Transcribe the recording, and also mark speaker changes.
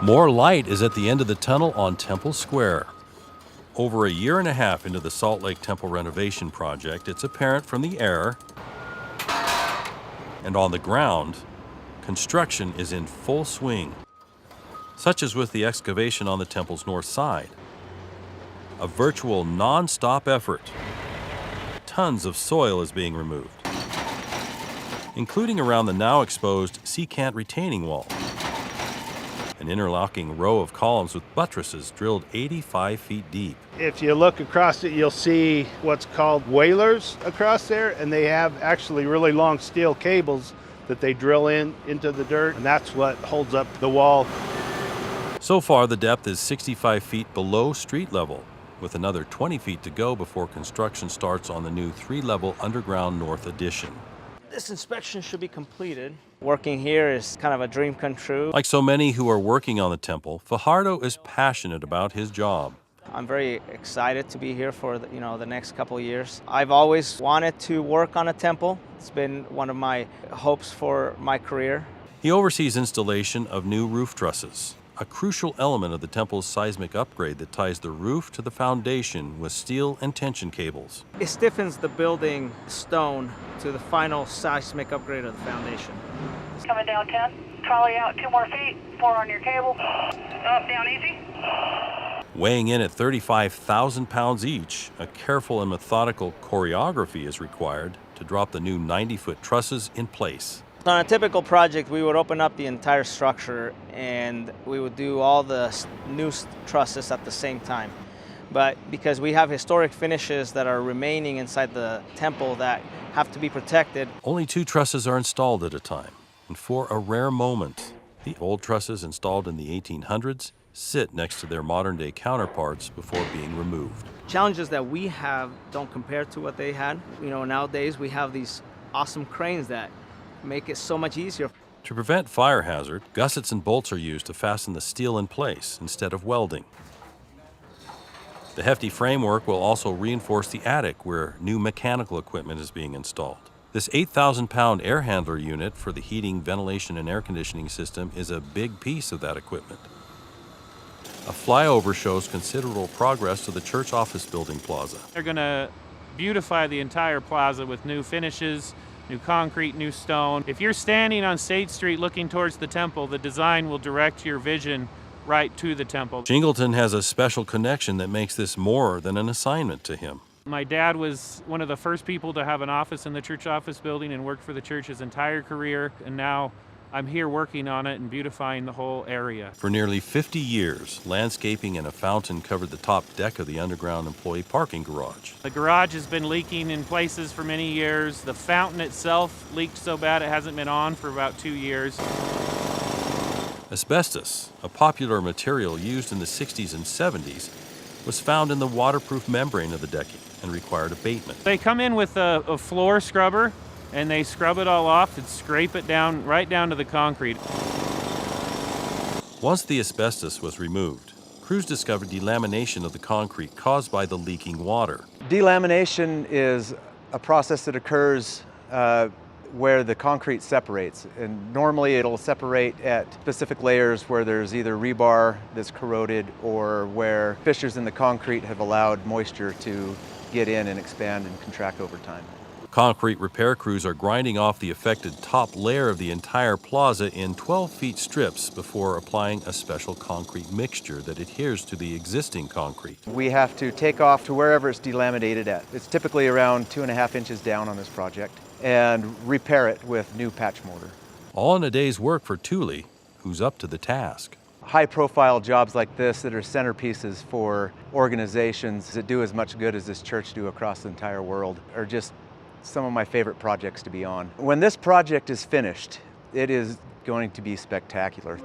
Speaker 1: More light is at the end of the tunnel on Temple Square. Over a year and a half into the Salt Lake Temple renovation project, it's apparent from the air and on the ground, construction is in full swing, such as with the excavation on the temple's north side. A virtual non-stop effort. Tons of soil is being removed, including around the now exposed secant retaining wall. An interlocking row of columns with buttresses drilled 85 feet deep.
Speaker 2: If you look across it, you'll see what's called whalers across there, and they have actually really long steel cables that they drill into the dirt, and that's what holds up the wall.
Speaker 1: So far, the depth is 65 feet below street level, with another 20 feet to go before construction starts on the new 3-level underground north addition.
Speaker 3: This inspection should be completed. Working here is kind of a dream come true.
Speaker 1: Like so many who are working on the temple, Fajardo is passionate about his job.
Speaker 3: I'm very excited to be here for the next couple of years. I've always wanted to work on a temple. It's been one of my hopes for my career.
Speaker 1: He oversees installation of new roof trusses, a crucial element of the temple's seismic upgrade that ties the roof to the foundation with steel and tension cables.
Speaker 3: It stiffens the building stone to the final seismic upgrade of the foundation.
Speaker 4: Coming down 10, trolley out 2 more feet, 4 on your cable, up, down easy.
Speaker 1: Weighing in at 35,000 pounds each, a careful and methodical choreography is required to drop the new 90-foot trusses in place.
Speaker 3: On a typical project, we would open up the entire structure and we would do all the new trusses at the same time. But because we have historic finishes that are remaining inside the temple that have to be protected.
Speaker 1: Only 2 trusses are installed at a time. And for a rare moment, the old trusses installed in the 1800s sit next to their modern-day counterparts before being removed.
Speaker 3: Challenges that we have don't compare to what they had. Nowadays we have these awesome cranes that make it so much easier.
Speaker 1: To prevent fire hazard, gussets and bolts are used to fasten the steel in place instead of welding. The hefty framework will also reinforce the attic where new mechanical equipment is being installed. This 8,000-pound air handler unit for the heating, ventilation, and air conditioning system is a big piece of that equipment. A flyover shows considerable progress to the church office building plaza.
Speaker 5: They're going to beautify the entire plaza with new finishes, new concrete, new stone. If you're standing on State Street looking towards the temple, the design will direct your vision right to the temple.
Speaker 1: Jingleton has a special connection that makes this more than an assignment to him.
Speaker 5: My dad was one of the first people to have an office in the church office building and worked for the church his entire career, and now I'm here working on it and beautifying the whole area.
Speaker 1: For nearly 50 years, landscaping and a fountain covered the top deck of the underground employee parking garage.
Speaker 5: The garage has been leaking in places for many years. The fountain itself leaked so bad it hasn't been on for about 2 years.
Speaker 1: Asbestos, a popular material used in the 60s and 70s, was found in the waterproof membrane of the decking and required abatement.
Speaker 5: They come in with a floor scrubber and they scrub it all off and scrape it down right down to the concrete.
Speaker 1: Once the asbestos was removed, crews discovered delamination of the concrete caused by the leaking water.
Speaker 6: Delamination is a process that occurs where the concrete separates, and normally it'll separate at specific layers where there's either rebar that's corroded or where fissures in the concrete have allowed moisture to get in and expand and contract over time.
Speaker 1: Concrete repair crews are grinding off the affected top layer of the entire plaza in 12-feet strips before applying a special concrete mixture that adheres to the existing concrete.
Speaker 6: We have to take off to wherever it's delaminated at. It's typically around 2.5 inches down on this project, and repair it with new patch mortar.
Speaker 1: All in a day's work for Thule, who's up to the task.
Speaker 6: High-profile jobs like this that are centerpieces for organizations that do as much good as this church do across the entire world are just some of my favorite projects to be on. When this project is finished, it is going to be spectacular.